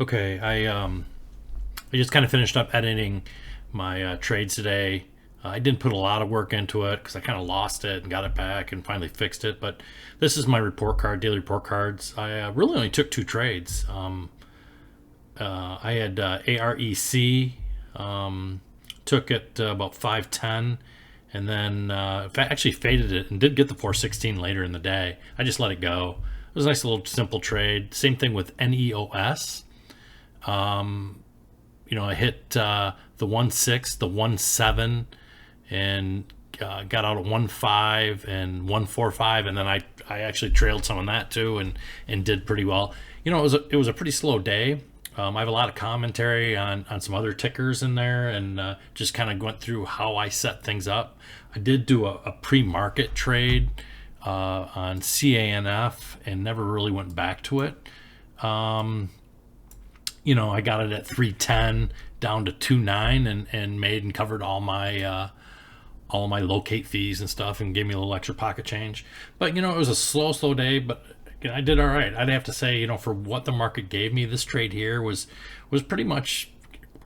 Okay, I just kind of finished up editing my trades today. I didn't put a lot of work into it because I kind of lost it and got it back and finally fixed it. But this is my report card, daily report cards. I really only took two trades. I had AREC, took it about 510, and then actually faded it and did get the 416 later in the day. I just let it go. It was a nice little simple trade. Same thing with NEOS. I hit the 1.6, the 1.7, and got out at 1.5 and 1.45, and then I actually trailed some on that too, and did pretty well. It was a pretty slow day. I have a lot of commentary on some other tickers in there, and just kind of went through how I set things up. I did do a pre-market trade on CANF and never really went back to it. I got it at 310 down to 2.9 and made and covered all my locate fees and stuff, and gave me a little extra pocket change. But it was a slow day, but I did all right. I'd have to say, for what the market gave me, this trade here was pretty much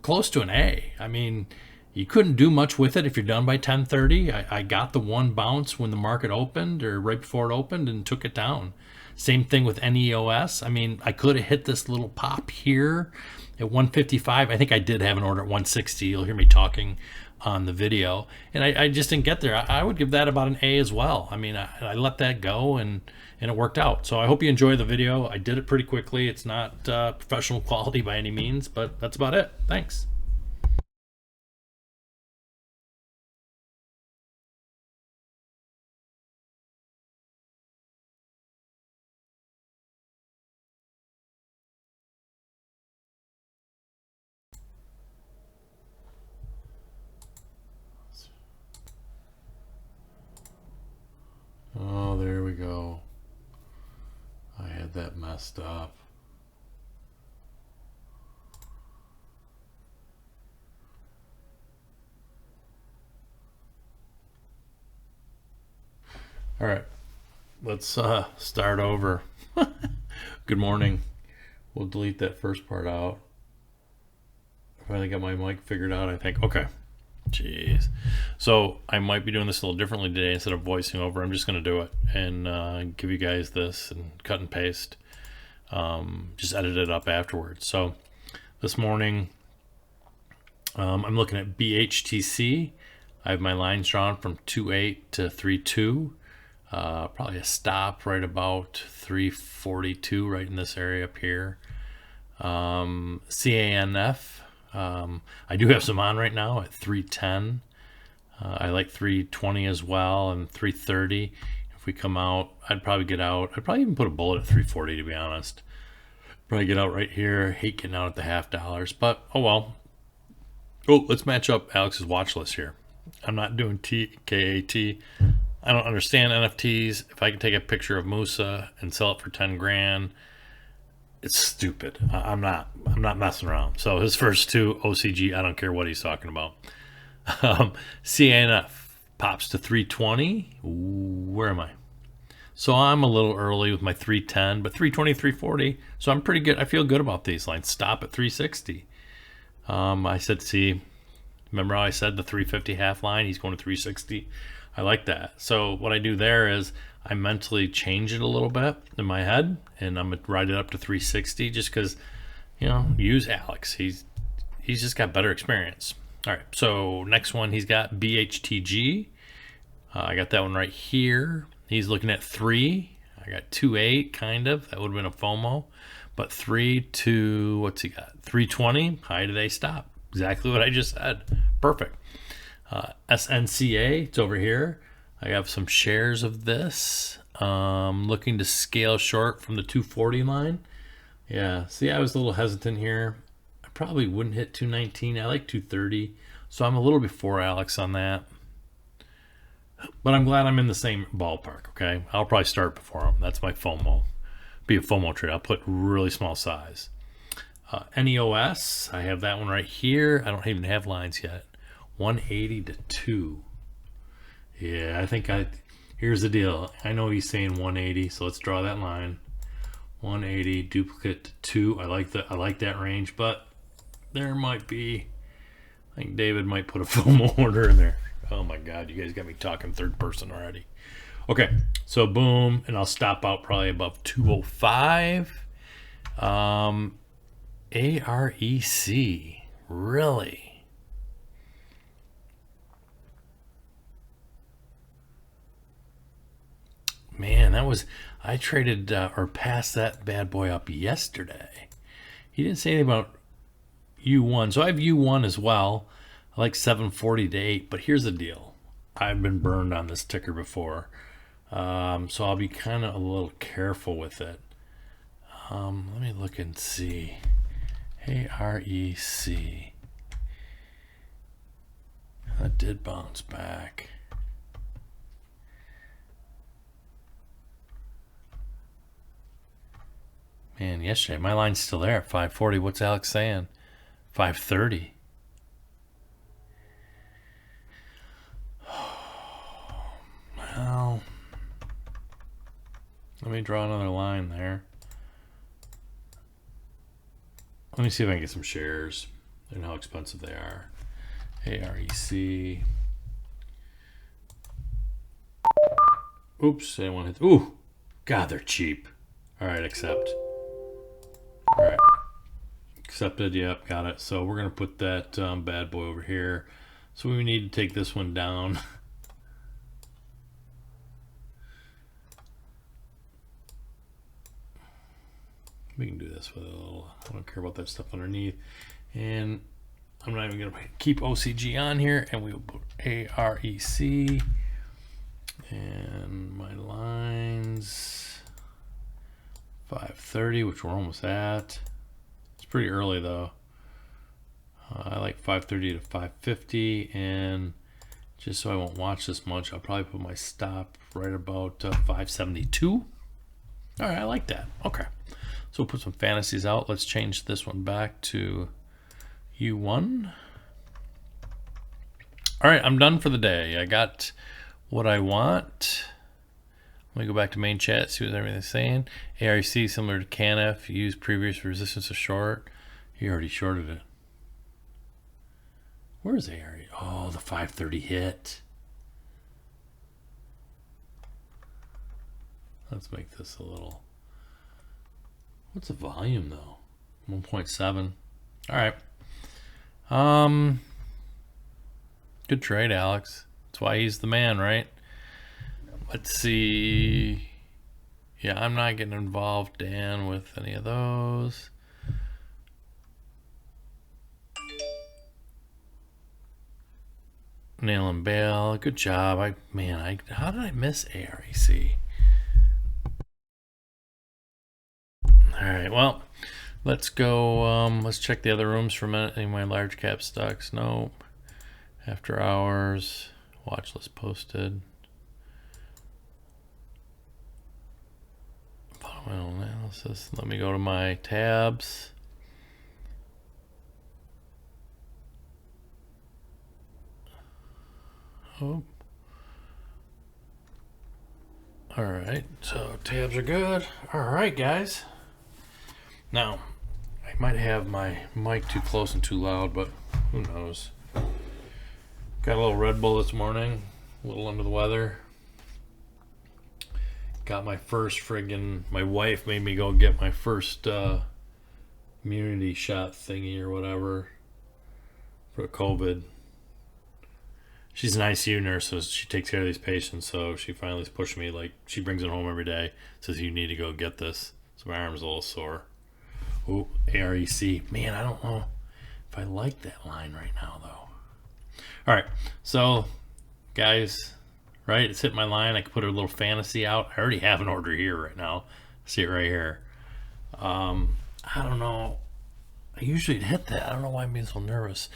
close to an A. I mean, you couldn't do much with it if you're done by 10:30. I got the one bounce when the market opened, or right before it opened, and took it down. Same thing with NEOS. I mean, I could have hit this little pop here at 155. I think I did have an order at 160. You'll hear me talking on the video, and I just didn't get there. I would give that about an A as well. I mean, I let that go, and it worked out. So I hope you enjoy the video. I did it pretty quickly. It's not professional quality by any means, but that's about it. Thanks. Oh, there we go. I had that messed up. All right, let's start over. Good morning. We'll delete that first part out. I finally got my mic figured out, I think. Okay. Jeez. So I might be doing this a little differently today. Instead of voicing over, I'm just going to do it and give you guys this and cut and paste. Just edit it up afterwards. So this morning, I'm looking at BHTC. I have my lines drawn from 2.8 to 3.2. Probably a stop right about 342, right in this area up here. CANF. I do have some on right now at 310. I like 320 as well, and 330. If we come out, I'd probably get out. I'd probably even put a bullet at 340, to be honest. Probably get out right here. Hate getting out at the $0.50, but oh well. Oh, let's match up Alex's watch list here. I'm not doing TKAT. I don't understand NFTs. If I can take a picture of Musa and sell it for 10 grand, it's stupid. I'm not messing around. So his first two, OCG, I don't care what he's talking about. CANF pops to 320. Where am I? So I'm a little early with my 310, but 320, 340. So I'm pretty good. I feel good about these lines. Stop at 360. I said, see, remember how I said the 350 half line? He's going to 360. I like that. So what I do there is I mentally change it a little bit in my head, and I'm gonna ride it up to 360 just because, use Alex. He's just got better experience. All right. So next one, he's got BHTG. I got that one right here. He's looking at 3. I got 2.8 kind of. That would have been a FOMO, but 3 to what's he got? 320. High today, stop. Exactly what I just said. Perfect. SNCA, it's over here. I have some shares of this. Looking to scale short from the 240 line. Yeah, see, I was a little hesitant here. I probably wouldn't hit 219. I like 230. So I'm a little before Alex on that. But I'm glad I'm in the same ballpark, okay? I'll probably start before him. That's my FOMO. Be a FOMO trade. I'll put really small size. NEOS, I have that one right here. I don't even have lines yet. 180 to 2. Yeah, here's the deal. I know he's saying 180, so let's draw that line. 180 duplicate to 2. I like that range, but there might be, I think David might put a FOMO order in there. Oh my God, you guys got me talking third person already. Okay, so boom, and I'll stop out probably above 205. AREC, really? Man, that was, I traded or passed that bad boy up yesterday. He didn't say anything about U1, so I have U1 as well. I like 740 to 8, but here's the deal. I've been burned on this ticker before, so I'll be kind of a little careful with it. Let me look and see. AREC. That did bounce back. Man, yesterday, my line's still there at 540. What's Alex saying? 530. Well, let me draw another line there. Let me see if I can get some shares and how expensive they are. AREC. Oops, I didn't want to hit. Ooh, God, they're cheap. All right, accept. All right, accepted. Yep, got it. So we're gonna put that bad boy over here. So we need to take this one down. We can do this with a little, I don't care about that stuff underneath. And I'm not even going to keep OCG on here. And we'll put AREC. And my lines, 530, which we're almost at. It's pretty early though. I like 530 to 550. And just so I won't watch this much, I'll probably put my stop right about 572. All right, I like that. Okay. So we'll put some fantasies out. Let's change this one back to U1. All right, I'm done for the day. I got what I want. Let me go back to main chat, see what everything's saying. AREC, similar to CANF, use previous resistance to short. He already shorted it. Where is AREC? Oh, the 530 hit. Let's make this a little... What's the volume though? 1.7. All right. Good trade, Alex. That's why he's the man, right? Let's see. Yeah, I'm not getting involved, Dan, with any of those. Nail and bail. Good job. How did I miss AREC? All right, well, let's go. Let's check the other rooms for a minute. Any of my large cap stocks? Nope. After hours, watch list posted. Fundamental analysis. Let me go to my tabs. Oh. All right, so tabs are good. All right, guys. Now, I might have my mic too close and too loud, but who knows? Got a little Red Bull this morning, a little under the weather. Got my first my wife made me go get my first immunity shot thingy or whatever for COVID. She's an ICU nurse, so she takes care of these patients, so she finally pushed me, like, she brings it home every day, says you need to go get this. So my arm's a little sore. Ooh, AREC. Man, I don't know if I like that line right now, though. All right, so, guys, right, it's hit my line. I can put a little fantasy out. I already have an order here right now. See it right here. I don't know. I usually hit that. I don't know why I'm being so nervous.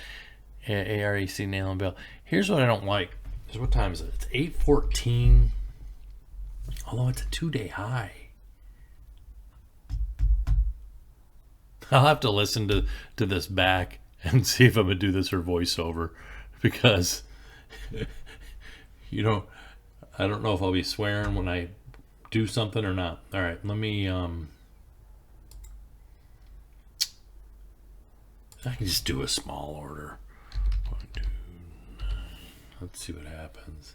AREC, nail and bail. Here's what I don't like. Is what time is it? It's 8:14. Although it's a 2-day high. I'll have to listen to this back and see if I'm gonna do this or voiceover, because I don't know if I'll be swearing when I do something or not. All right, let me I can just do a small order. 1, 2, 9. Let's see what happens.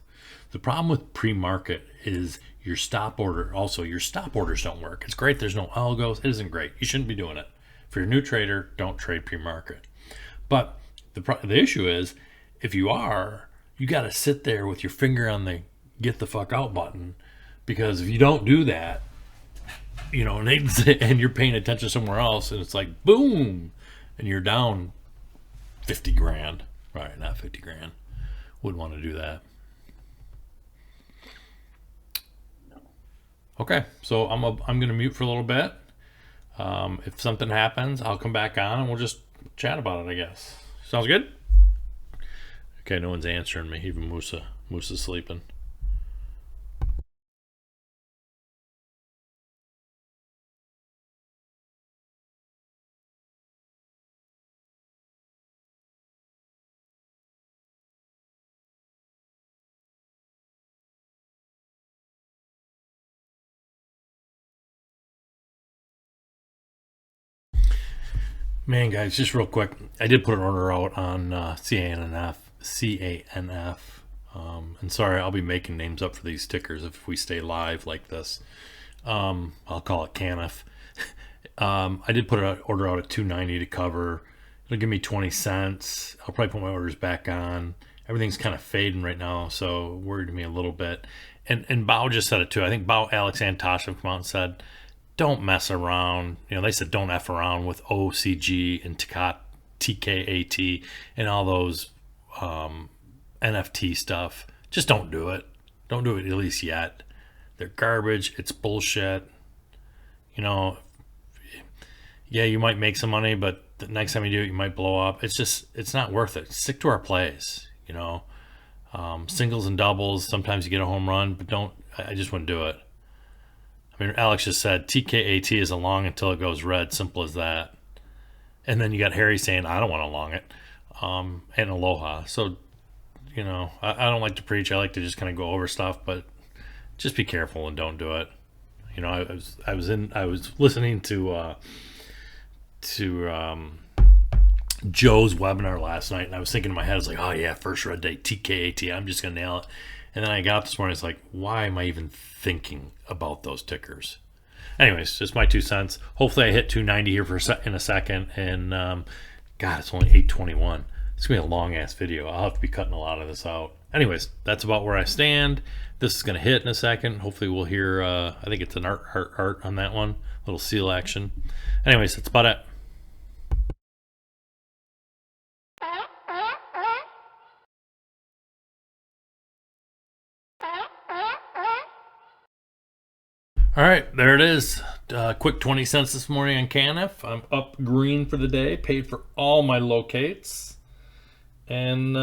The problem with pre-market is your stop order. Also, your stop orders don't work. It's great. There's no algos. It isn't great. You shouldn't be doing it. If you're a new trader, don't trade pre-market. But the issue is, if you are, you got to sit there with your finger on the get the fuck out button, because if you don't do that, you know, and you're paying attention somewhere else, and it's like boom, and you're down 50 grand. Right, not 50 grand. Wouldn't want to do that. Okay, so I'm going to mute for a little bit. If something happens, I'll come back on and we'll just chat about it, I guess. Sounds good? Okay, no one's answering me. Even Moosa's sleeping. Man, guys, just real quick, I did put an order out on CANF. And sorry, I'll be making names up for these tickers if we stay live like this. I'll call it CANF. I did put an order out at $2.90 to cover. It'll give me 20 cents. I'll probably put my orders back on. Everything's kind of fading right now, so worried me a little bit. And Bao just said it too. I think Bao, Alex, and Tasha have come out and said, don't mess around. You know, they said don't F around with OCG and TKAT and all those NFT stuff. Just don't do it. Don't do it, at least yet. They're garbage. It's bullshit. You know, yeah, you might make some money, but the next time you do it, you might blow up. It's not worth it. Stick to our plays, you know. Singles and doubles, sometimes you get a home run, but I just wouldn't do it. I mean, Alex just said TKAT is a long until it goes red. Simple as that. And then you got Harry saying, I don't want to long it. And Aloha. So, you know, I don't like to preach. I like to just kind of go over stuff, but just be careful and don't do it. You know, I was listening to Joe's webinar last night, and I was thinking in my head, I was like, oh yeah, first red day, TKAT, I'm just gonna nail it. And then I got up this morning, it's like, why am I even thinking about those tickers? Anyways, just my 2 cents. Hopefully I hit 290 here in a second. And God, it's only 8:21. It's gonna be a long ass video. I'll have to be cutting a lot of this out. Anyways, that's about where I stand. This is gonna hit in a second. Hopefully we'll hear I think it's an art on that one. Little seal action. Anyways, that's about it. All right, there it is. Quick 20 cents this morning on CANF. I'm up green for the day, paid for all my locates. And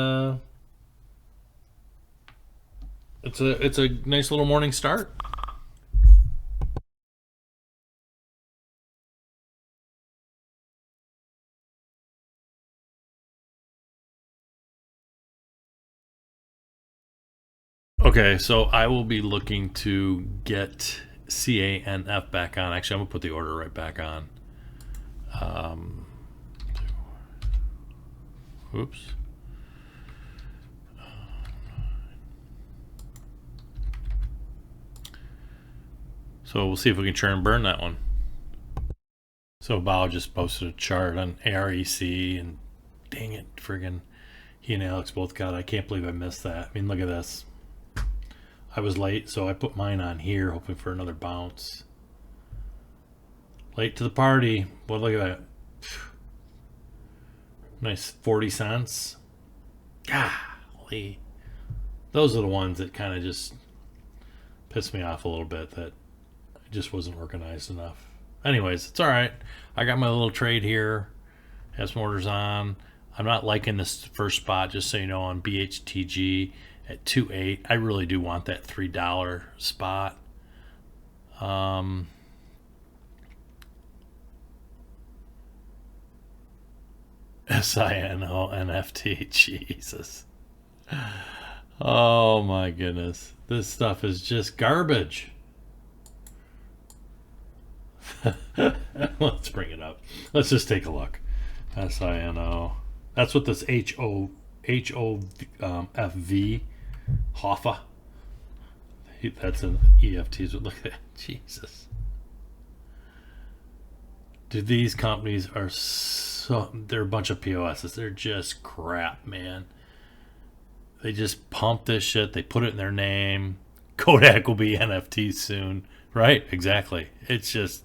it's a nice little morning start. Okay, so I will be looking to get CANF back on. Actually, I'm gonna put the order right back on. Oops. So we'll see if we can churn and burn that one. So Bao just posted a chart on AREC, and dang it, friggin', he and Alex both got it. I can't believe I missed that. I mean, look at this. I was late, so I put mine on here, hoping for another bounce. Late to the party. Well, look at that. Nice 40 cents. Golly. Those are the ones that kind of just pissed me off a little bit, that it just wasn't organized enough. Anyways, it's all right. I got my little trade here. Have some orders on. I'm not liking this first spot, just so you know, on BHTG at 2.8. I really do want that $3 spot. SINO NFT. Jesus. Oh my goodness. This stuff is just garbage. Let's bring it up. Let's just take a look. SINO. That's what this HOFV Hoffa. That's an EFT. Look at that. Jesus. Dude, these companies are they're a bunch of POSs. They're just crap, man. They just pump this shit. They put it in their name. Kodak will be NFT soon. Right? Exactly. It's just,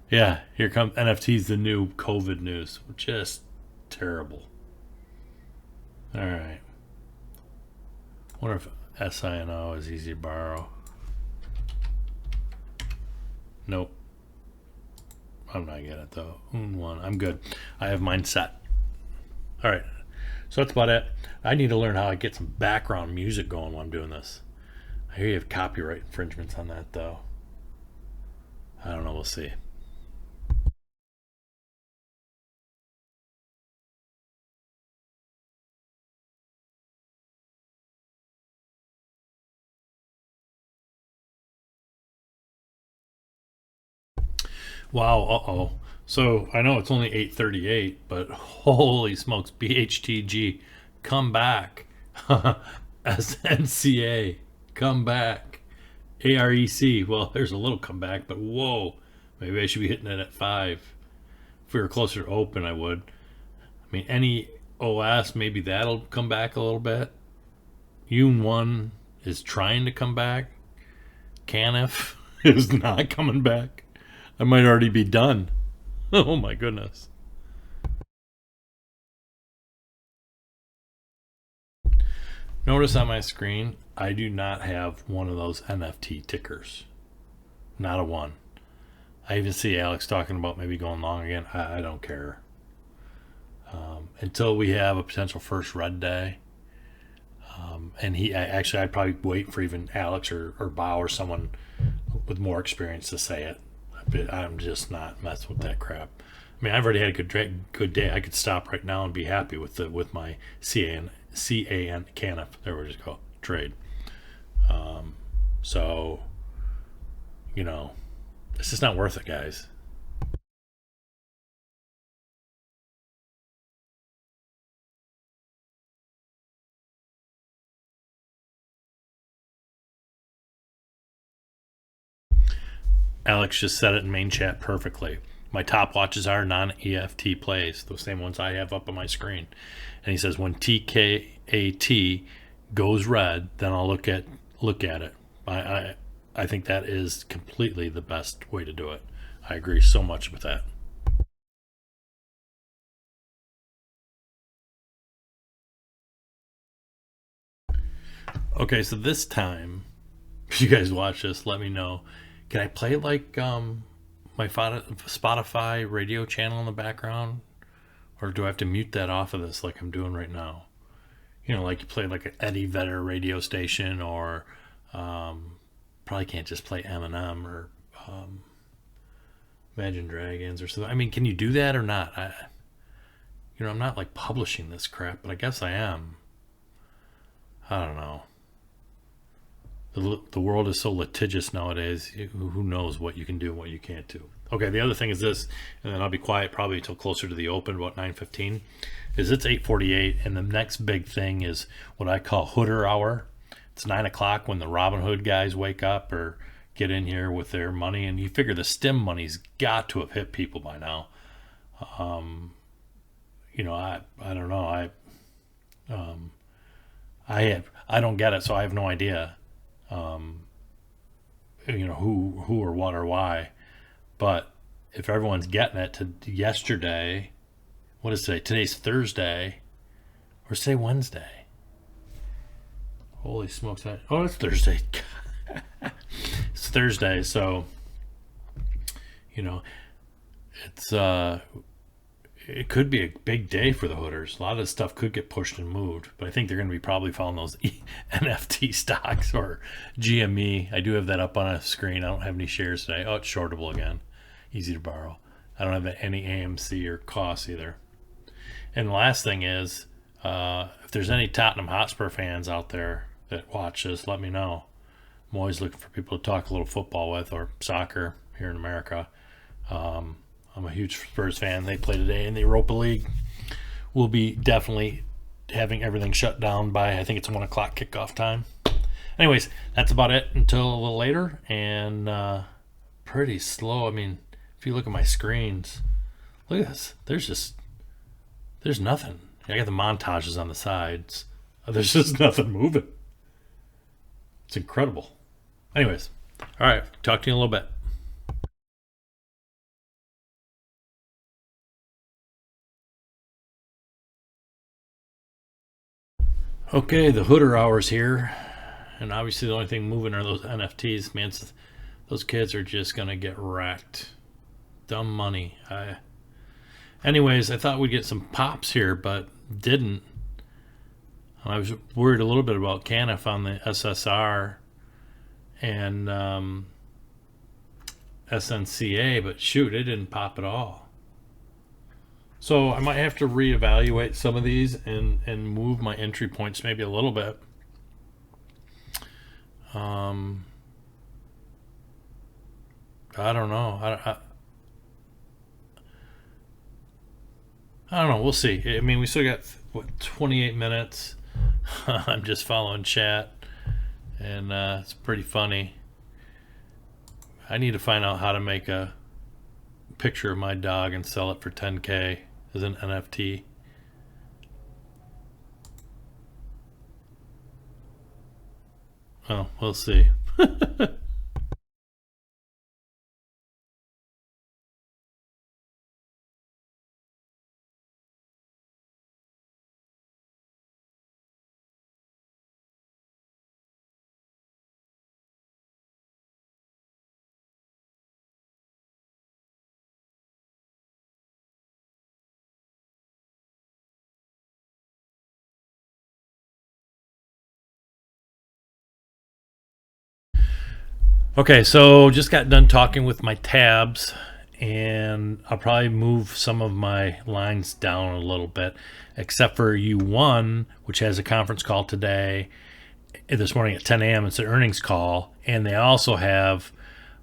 yeah, here comes NFT's the new COVID news. Just terrible. All right. Wonder if SINO is easy to borrow. Nope. I'm not getting it though. One. I'm good. I have mine set. All right. So that's about it. I need to learn how I get some background music going while I'm doing this. I hear you have copyright infringements on that though. I don't know. We'll see. Wow. Uh-oh. So I know it's only 8:38, but holy smokes, BHTG, come back. SNCA, come back. AREC, well, there's a little comeback, but whoa, maybe I should be hitting it at 5. If we were closer to open, I would. I mean, NEOS, maybe that'll come back a little bit. Yoon 1 is trying to come back. CANF is not coming back. I might already be done. Oh my goodness. Notice on my screen, I do not have one of those NFT tickers. Not a one. I even see Alex talking about maybe going long again. I don't care. Until we have a potential first red day. And I'd probably wait for even Alex or Bao or someone with more experience to say it. But I'm just not messing with that crap. I mean, I've already had a good day. I could stop right now and be happy with my CAN CANF. There we just go trade. So it's just not worth it, guys. Alex just said it in main chat perfectly. My top watches are non-EFT plays, those same ones I have up on my screen. And he says when TKAT goes red, then I'll look at it. I think that is completely the best way to do it. I agree so much with that. Okay, so this time, if you guys watch this, let me know. Can I play like my Spotify radio channel in the background, or do I have to mute that off of this like I'm doing right now? Like you play like an Eddie Vedder radio station, or probably can't just play Eminem or Imagine Dragons or something. I mean, can you do that or not? I'm not like publishing this crap, but I guess I am. I don't know. The world is so litigious nowadays. Who knows what you can do and what you can't do. Okay, the other thing is this, and then I'll be quiet probably until closer to the open, about 9:15. Is it's 8:48, and the next big thing is what I call Hooder Hour. It's 9 o'clock when the Robin Hood guys wake up or get in here with their money, and you figure the stim money's got to have hit people by now. I don't know. I don't get it, so I have no idea. Who or what or why, but if everyone's getting it to yesterday, what is today? Today's Thursday, or say Wednesday. Holy smokes! It's Thursday. It's Thursday, so it's it could be a big day for the Hooders. A lot of this stuff could get pushed and moved, but I think they're going to be probably following those NFT stocks or GME. I do have that up on a screen. I don't have any shares today. Oh, it's shortable again. Easy to borrow. I don't have any AMC or COS either. And the last thing is, if there's any Tottenham Hotspur fans out there that watch this, let me know. I'm always looking for people to talk a little football with, or soccer here in America. I'm a huge Spurs fan. They play today in the Europa League. We'll be definitely having everything shut down by, I think it's 1 o'clock kickoff time. Anyways, that's about it until a little later, and pretty slow. I mean, if you look at my screens, look at this. There's nothing. I got the montages on the sides. There's just nothing moving. It's incredible. Anyways, all right, talk to you in a little bit. Okay, the Hooter hours here, and obviously the only thing moving are those NFTs. Man, those kids are just gonna get wrecked. Dumb money. Anyways, I thought we'd get some pops here, but didn't. I was worried a little bit about CANF on the SSR and SNCA, but shoot, it didn't pop at all. So I might have to reevaluate some of these and move my entry points maybe a little bit. I don't know. I don't know. We'll see. I mean, we still got, what, 28 minutes. I'm just following chat, and it's pretty funny. I need to find out how to make a picture of my dog and sell it for 10K as an NFT. Well, we'll see. Okay, so just got done talking with my tabs, and I'll probably move some of my lines down a little bit, except for U1, which has a conference call today, this morning at 10 a.m. It's an earnings call, and they also have,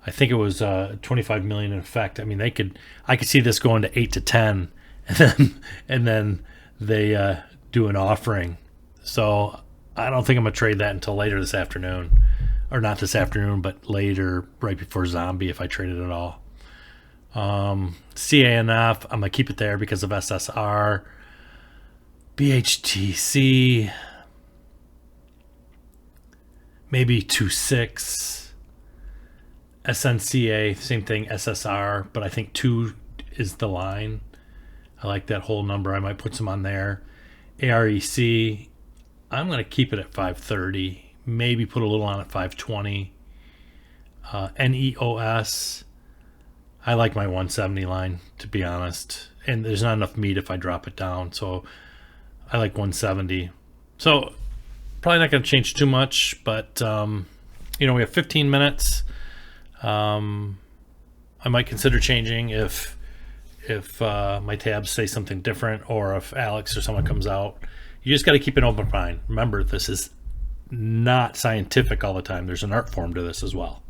I think it was 25 million in effect. I mean, I could see this going to 8 to 10, and then they do an offering. So I don't think I'm gonna trade that until later this afternoon. Or not this afternoon, but later, right before Zombie, if I trade it at all. CANF, I'm going to keep it there because of SSR. BHTC, maybe 2.6. SNCA, same thing, SSR, but I think 2 is the line. I like that whole number. I might put some on there. AREC, I'm going to keep it at 530. Maybe put a little on at 520. NEOS, I like my 170 line, to be honest. And there's not enough meat if I drop it down. So I like 170. So probably not going to change too much. But, we have 15 minutes. I might consider changing if my tabs say something different, or if Alex or someone comes out. You just got to keep an open mind. Remember, this is not scientific all the time. There's an art form to this as well.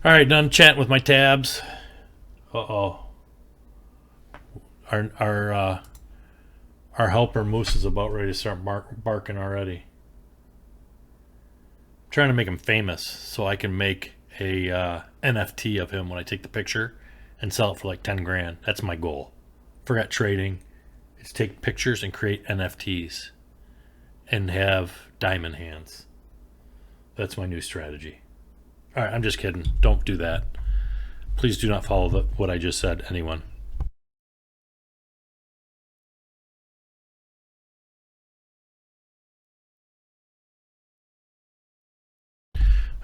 All right, done chatting with my tabs. Uh-oh. Our helper Moose is about ready to start barking already. I'm trying to make him famous so I can make a NFT of him when I take the picture and sell it for like 10 grand. That's my goal. Forgot trading. It's take pictures and create NFTs and have diamond hands. That's my new strategy. All right, I'm just kidding. Don't do that. Please do not follow what I just said, anyone.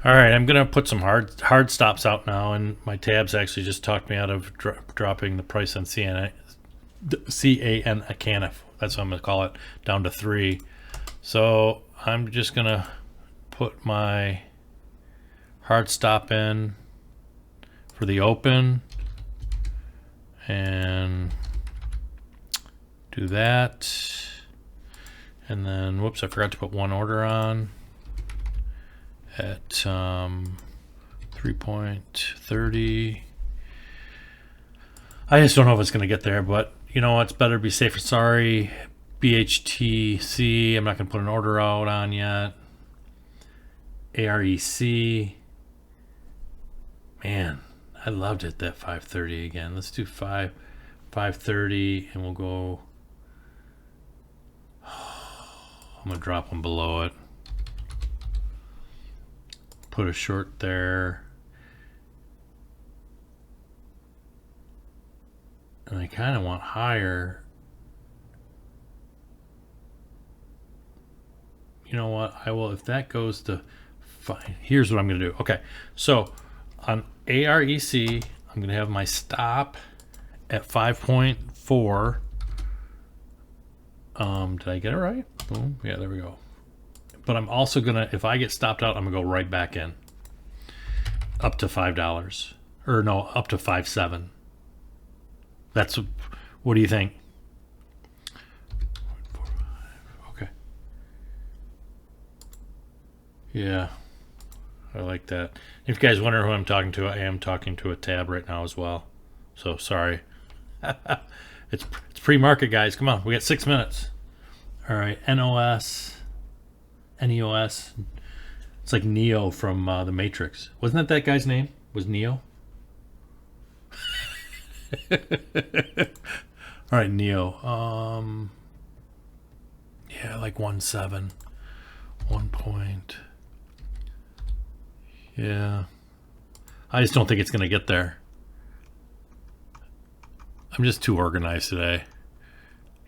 All right, I'm gonna put some hard stops out now, and my tabs actually just talked me out of dropping the price on CANF. That's what I'm gonna call it, down to 3. So I'm just gonna put my hard stop in for the open, and do that. And then, whoops, I forgot to put one order on at 3.30. I just don't know if it's going to get there, but you know what? It's better to be safe than sorry. BHTC, I'm not going to put an order out on yet. AREC. Man, I loved it, that 530 again. Let's do 530, and we'll go. I'm going to drop one below it. Put a short there. And I kind of want higher. You know what? I will, if that goes to fine. Here's what I'm going to do. Okay. So on AREC, I'm going to have my stop at 5.4. Did I get it right? Boom. Yeah, there we go. But I'm also going to, if I get stopped out, I'm going to go right back in. Up to $5. Or no, up to 5.7. That's, what do you think? Okay. Yeah, I like that. If you guys wonder who I'm talking to, I am talking to a tab right now as well. So sorry. It's pre-market, guys. Come on, we got 6 minutes. All right, NEOS. It's like Neo from the Matrix. Wasn't that guy's name? Was Neo? All right, Neo. Yeah, like 1.7, 1 point. Yeah, I just don't think it's gonna get there. I'm just too organized today.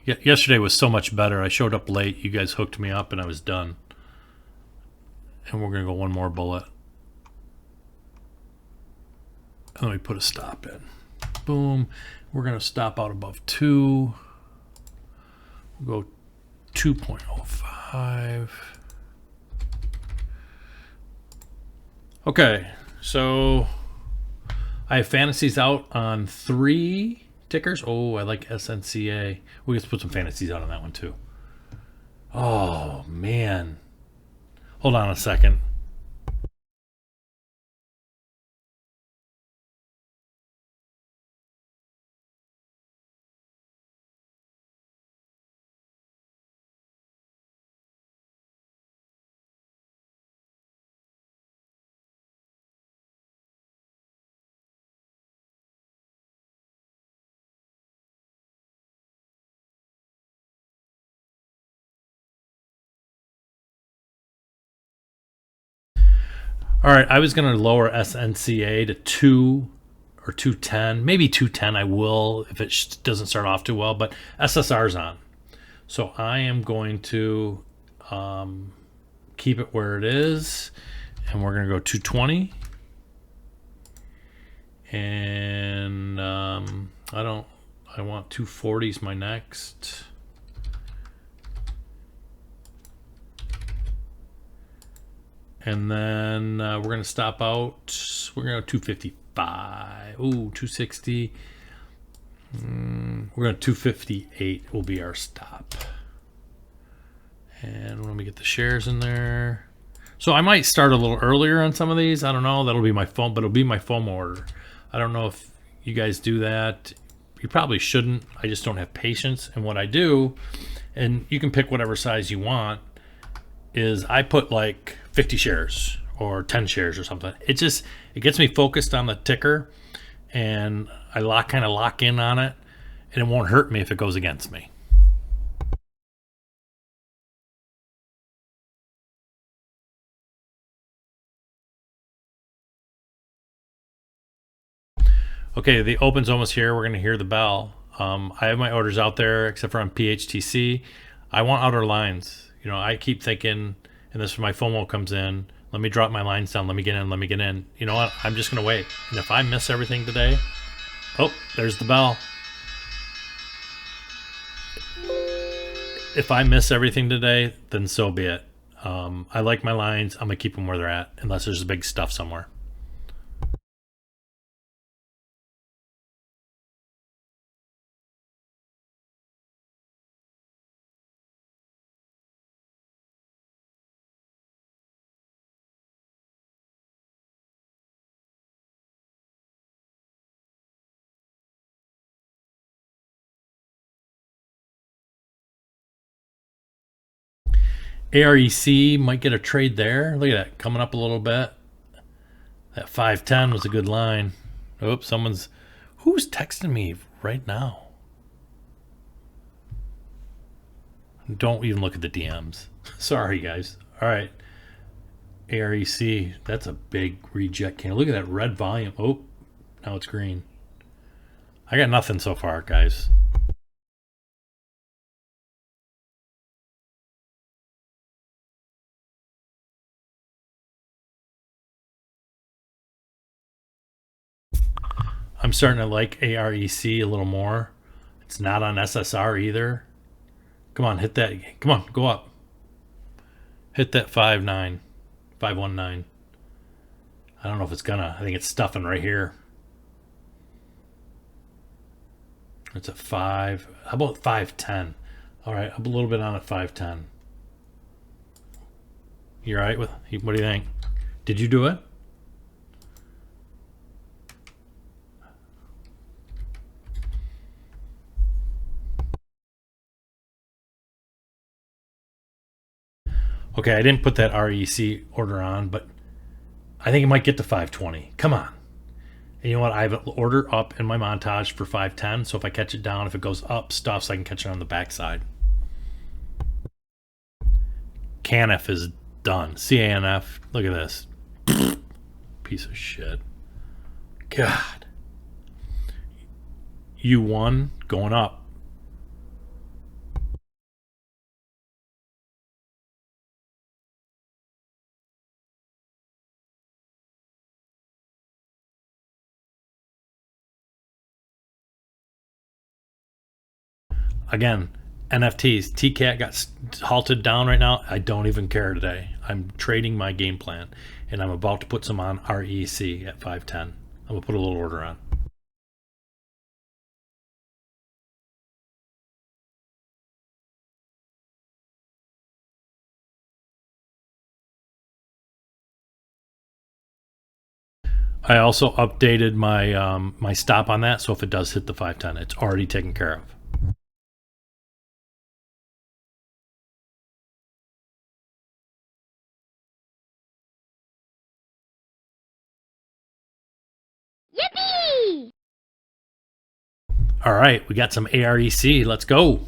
Yesterday was so much better. I showed up late. You guys hooked me up, and I was done. And we're gonna go one more bullet. And then we put a stop in. Boom. We're going to stop out above 2. We'll go 2.05. Okay, so I have fantasies out on 3 tickers. Oh, I like SNCA. We can put some fantasies out on that one too. Oh, man. Hold on a second. All right, I was going to lower SNCA to 2 or 210, maybe 210. I will if it doesn't start off too well, but SSR's on. So I am going to keep it where it is, and we're going to go 220. And I want 240 is my next. And then we're going to stop out. We're going to 255. Ooh, 260. We're going to 258 will be our stop. And let me get the shares in there. So I might start a little earlier on some of these. I don't know. That'll be my phone, but it'll be my FOMO order. I don't know if you guys do that. You probably shouldn't. I just don't have patience. And what I do, and you can pick whatever size you want, is I put like 50 shares or 10 shares or something. It gets me focused on the ticker, and I kind of lock in on it, and it won't hurt me if it goes against me. Okay, the open's almost here. We're going to hear the bell. I have my orders out there, except for on PHTC. I want outer lines. You know, I keep thinking, and this is where my FOMO comes in. Let me drop my lines down. Let me get in. Let me get in. You know what? I'm just going to wait. And if I miss everything today, oh, there's the bell. If I miss everything today, then so be it. I like my lines. I'm gonna keep them where they're at unless there's a big stuff somewhere. AREC might get a trade there. Look at that, coming up a little bit. That 510 was a good line. Oops, who's texting me right now? Don't even look at the DMs. Sorry, guys. All right. AREC, that's a big reject candle. Look at that red volume. Oh, now it's green. I got nothing so far, guys. I'm starting to like AREC a little more. It's not on SSR either. Come on, hit that. Come on, go up. Hit that 5.9, 519. I don't know if it's gonna. I think it's stuffing right here. It's a 5. How about 510? All right, up a little bit on at 510. You all right with? What do you think? Did you do it? Okay, I didn't put that REC order on, but I think it might get to 520. Come on. And you know what? I have an order up in my montage for 510. So if I catch it down, if it goes up, stuff, so I can catch it on the backside. CANF is done. CANF. Look at this. Piece of shit. God. U1 going up. Again, NFTs. TCAT got halted down right now. I don't even care today. I'm trading my game plan, and I'm about to put some on REC at 510. I'm going to put a little order on. I also updated my my stop on that, so if it does hit the 510, it's already taken care of. Yippee! All right, we got some AREC. Let's go.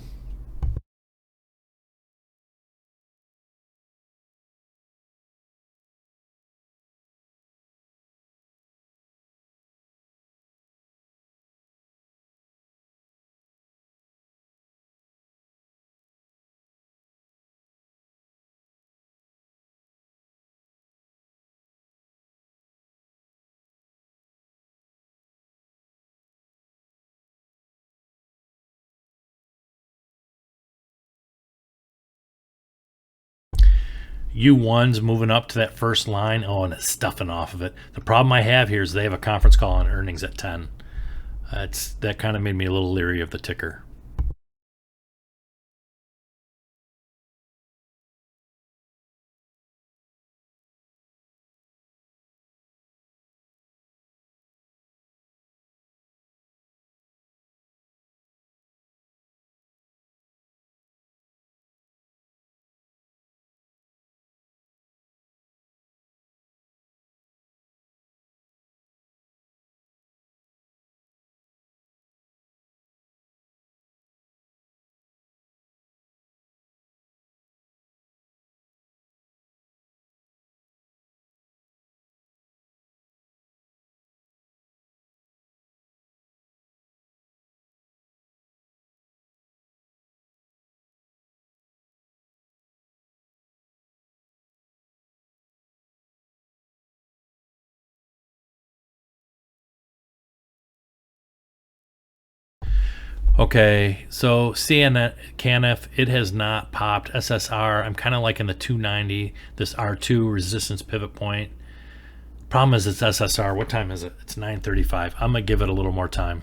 U1's moving up to that first line. Oh, and it's stuffing off of it. The problem I have here is they have a conference call on earnings at 10. That kind of made me a little leery of the ticker. Okay, so CANF, it has not popped. SSR, I'm kind of like in the 290, this R2 resistance pivot point. Problem is it's SSR. What time is it? It's 9:35. I'm going to give it a little more time.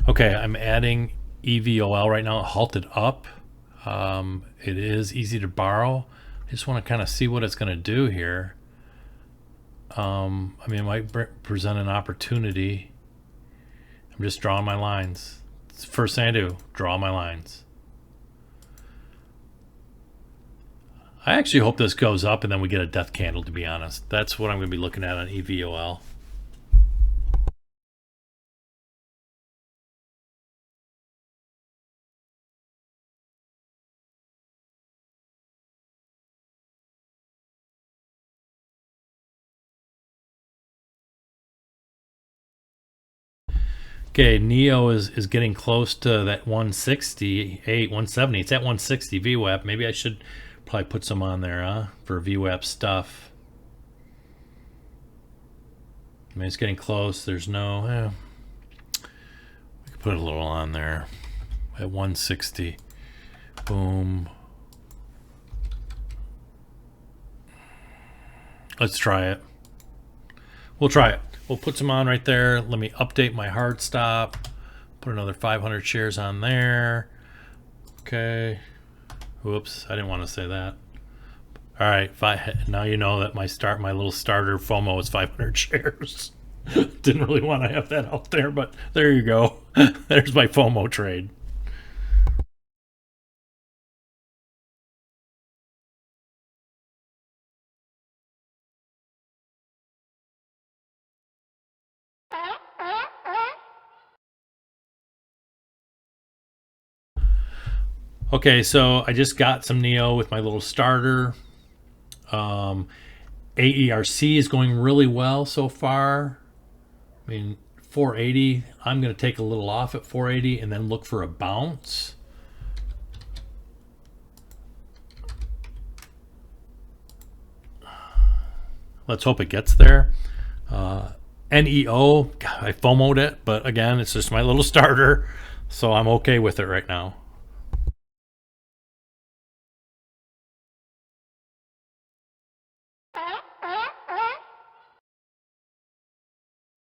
Okay, I'm adding EVOL right now. Halted up. It is easy to borrow. I just want to kind of see what it's going to do here. I mean, it might present an opportunity. I'm just drawing my lines. It's the first thing I do, draw my lines. I actually hope this goes up and then we get a death candle, to be honest. That's what I'm going to be looking at on EVOL. Okay, Neo is getting close to that 168, 170. It's at 160 VWAP. Maybe I should probably put some on there, huh? For VWAP stuff. I mean, it's getting close. There's no... we could put a little on there. At 160. Boom. Let's try it. We'll try it. We'll put some on right there. Let me update my hard stop. Put another 500 shares on there. Okay. Whoops, I didn't want to say that. All right, now you know that my little starter FOMO is 500 shares. Didn't really want to have that out there, but there you go. There's my FOMO trade. Okay, so I just got some Neo with my little starter. AERC is going really well so far. I mean, 480, I'm going to take a little off at 480 and then look for a bounce. Let's hope it gets there. NEO, I FOMO'd it, but again, it's just my little starter, so I'm okay with it right now.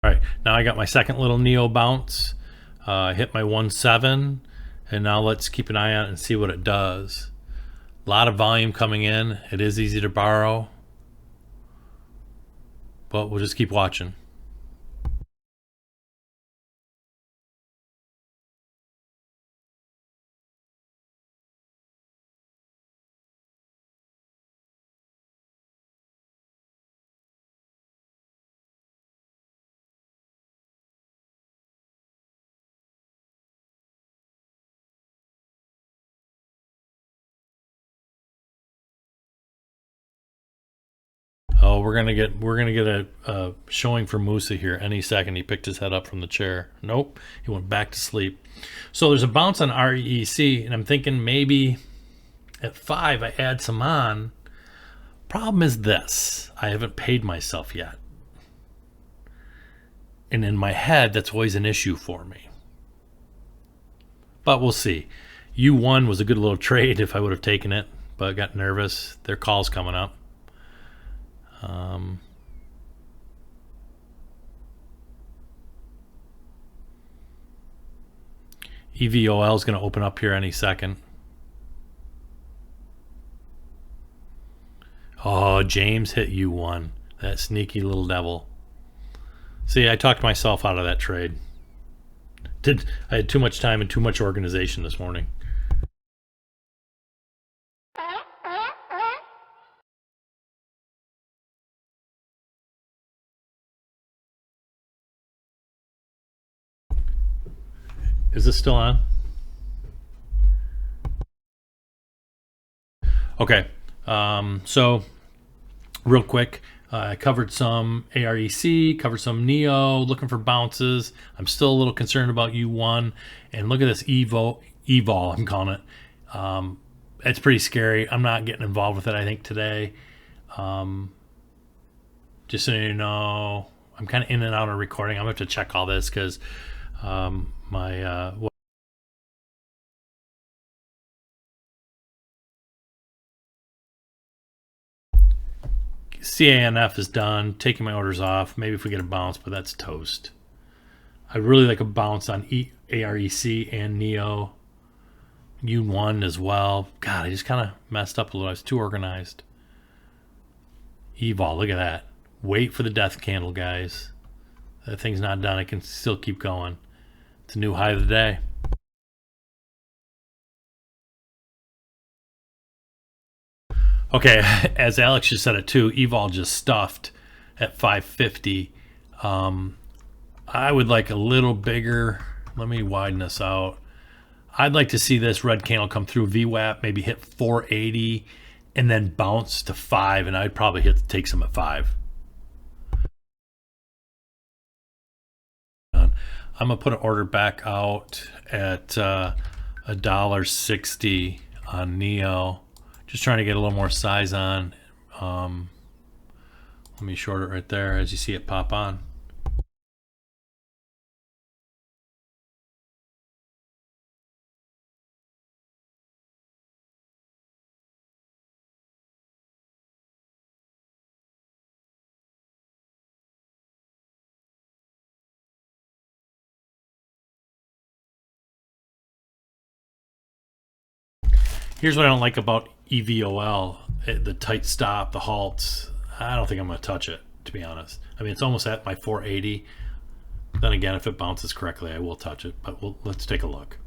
All right, now I got my second little Neo bounce. Hit my 1.7, and now let's keep an eye on it and see what it does. A lot of volume coming in. It is easy to borrow, but we'll just keep watching. Oh, we're gonna get a showing for Musa here any second. He picked his head up from the chair. Nope, he went back to sleep. So there's a bounce on REC, and I'm thinking maybe at 5 I add some on. Problem is this: I haven't paid myself yet, and in my head that's always an issue for me. But we'll see. U1 was a good little trade if I would have taken it, but I got nervous. Their call's coming up. EVOL is going to open up here any second. Oh, James hit U1. That sneaky little devil. See, I talked myself out of that trade. I had too much time and too much organization this morning. Is this still on? Okay. So real quick, I covered some AREC, covered some NEO, looking for bounces. I'm still a little concerned about U1. And look at this evol, I'm calling it. It's pretty scary. I'm not getting involved with it, I think, today. Just so you know, I'm kind of in and out of recording. I'm going to have to check all this because my CANF is done. Taking my orders off. Maybe if we get a bounce, but that's toast. I really like a bounce on AREC and NEO. U1 as well. God, I just kind of messed up a little. I was too organized. Evol, look at that. Wait for the death candle, guys. That thing's not done. It can still keep going. It's a new high of the day. Okay, as Alex just said it too, Evol just stuffed at 550. I would like a little bigger. Let me widen this out. I'd like to see this red candle come through VWAP, maybe hit 480, and then bounce to 5, and I'd probably take some at 5. I'm gonna put an order back out at $1.60 on NEO. Just trying to get a little more size on. Let me short it right there as you see it pop on. Here's what I don't like about EVOL, the tight stop, the halts. I don't think I'm going to touch it, to be honest. I mean, it's almost at my 480. Then again, if it bounces correctly, I will touch it, but let's take a look.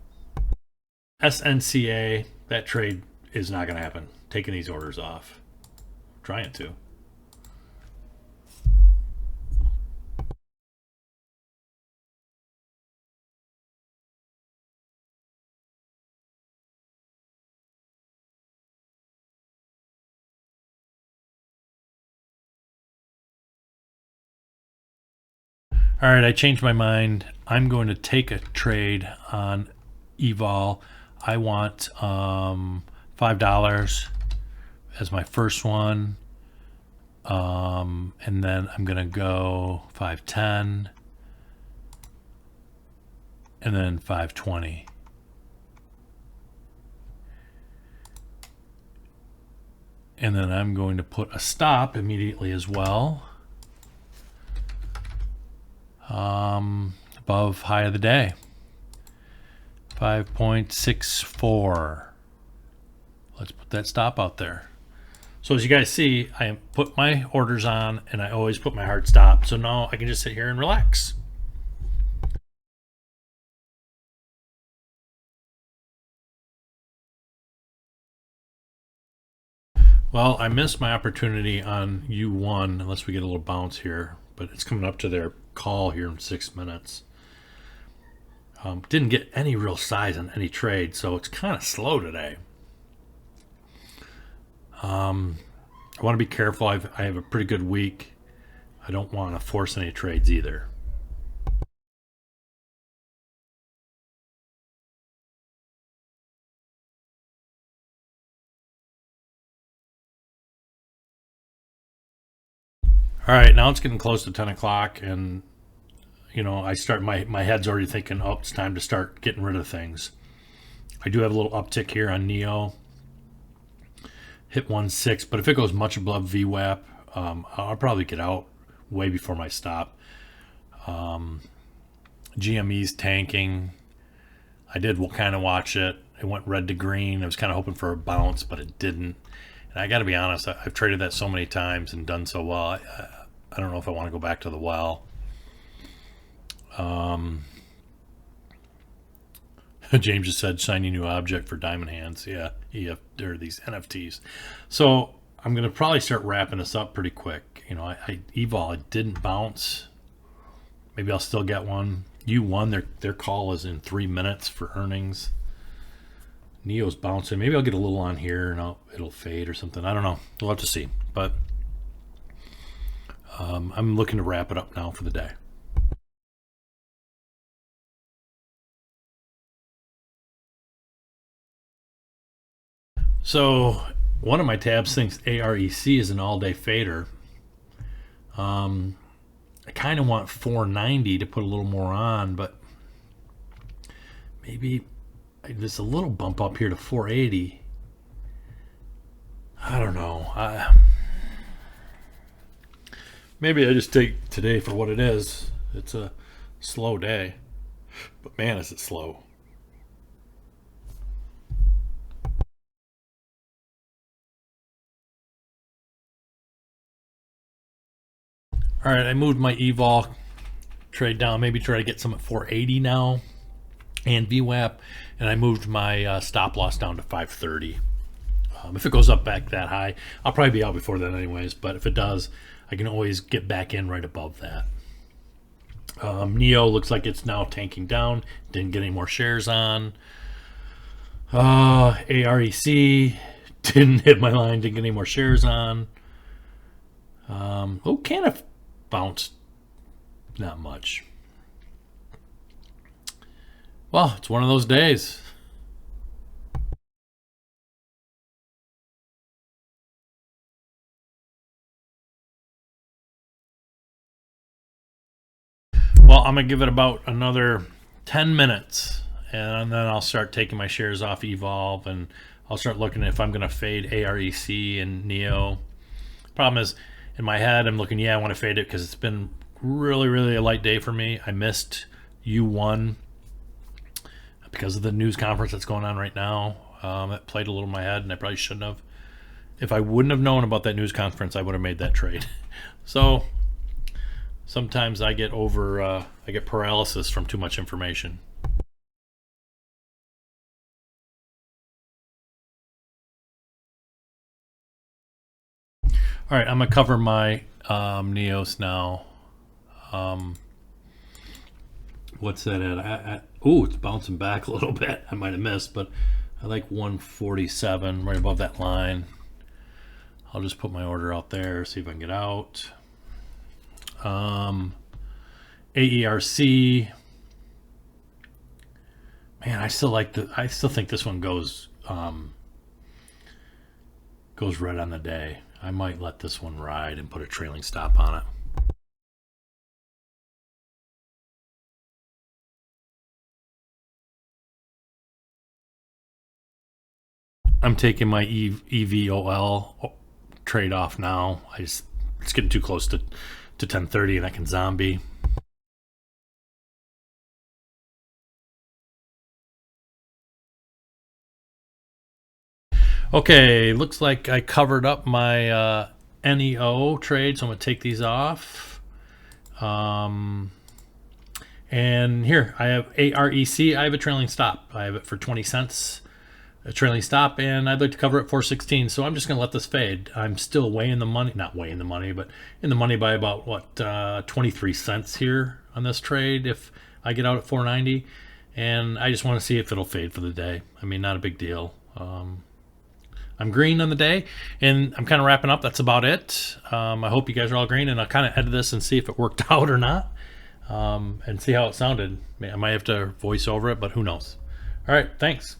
SNCA, that trade is not going to happen. Taking these orders off. Trying to. All right, I changed my mind. I'm going to take a trade on Evol. I want $5 as my first one. And then I'm going to go 510 and then 520. And then I'm going to put a stop immediately as well. Above high of the day, 5.64. Let's put that stop out there. So as you guys see, I put my orders on and I always put my hard stop. So now I can just sit here and relax. Well, I missed my opportunity on U1 unless we get a little bounce here, but it's coming up to their call here in 6 minutes. Didn't get any real size on any trade, so it's kind of slow today. I want to be careful. I have a pretty good week. I don't want to force any trades either. All right, now it's getting close to 10 o'clock, and you know, I start my head's already thinking, oh, it's time to start getting rid of things. I do have a little uptick here on NEO. Hit 1.6, but if it goes much above VWAP, I'll probably get out way before my stop. GME's tanking. I did kind of watch it. It went red to green. I was kind of hoping for a bounce, but it didn't. And I got to be honest, I've traded that so many times and done so well. I don't know if I want to go back to the well. James just said shiny new object for diamond hands. Yeah, there are these NFTs. So I'm going to probably start wrapping this up pretty quick. You know, Evol, it didn't bounce. Maybe I'll still get one. U1, their call is in 3 minutes for earnings. NEOS bouncing. Maybe I'll get a little on here and it'll fade or something. I don't know. We'll have to see. But I'm looking to wrap it up now for the day. So one of my tabs thinks AREC is an all-day fader. I kind of want 490 to put a little more on, but maybe there's a little bump up here to 480. I don't know. Maybe I just take today for what it is. It's a slow day, but man, is it slow. All right, I moved my evol trade down. Maybe try to get some at 480 now, and VWAP, and I moved my stop loss down to 530. If it goes up back that high, I'll probably be out before that anyways. But if it does, I can always get back in right above that. NEO looks like it's now tanking down. Didn't get any more shares on. AREC didn't hit my line. Didn't get any more shares on. CANF bounced not much. Well, it's one of those days. Well, I'm going to give it about another 10 minutes, and then I'll start taking my shares off Evolve, and I'll start looking at if I'm going to fade AREC and NEO. Problem is, in my head, I'm looking, I want to fade it because it's been really, really a light day for me. I missed U1 because of the news conference that's going on right now. It played a little in my head, and I probably shouldn't have. If I wouldn't have known about that news conference, I would have made that trade. So sometimes I get I get paralysis from too much information. All right, I'm gonna cover my NEOS now. What's that at? Oh, it's bouncing back a little bit. I might have missed, but I like 147 right above that line. I'll just put my order out there, see if I can get out. AERC. Man, I still think this one goes red on the day. I might let this one ride and put a trailing stop on it. I'm taking my EVOL trade off now. It's getting too close to 1030 and I can zombie. Okay, looks like I covered up my NEO trade, so I'm going to take these off. And here, I have AREC. I have a trailing stop. I have it for 20 cents, a trailing stop, and I'd like to cover it 416. So I'm just going to let this fade. I'm still way in the money, not way in the money, but in the money by about, 23 cents here on this trade if I get out at 490. And I just want to see if it'll fade for the day. I mean, not a big deal. I'm green on the day, and I'm kind of wrapping up. That's about it. I hope you guys are all green, and I'll kind of edit this and see if it worked out or not, and see how it sounded. I might have to voice over it, but who knows. All right, thanks.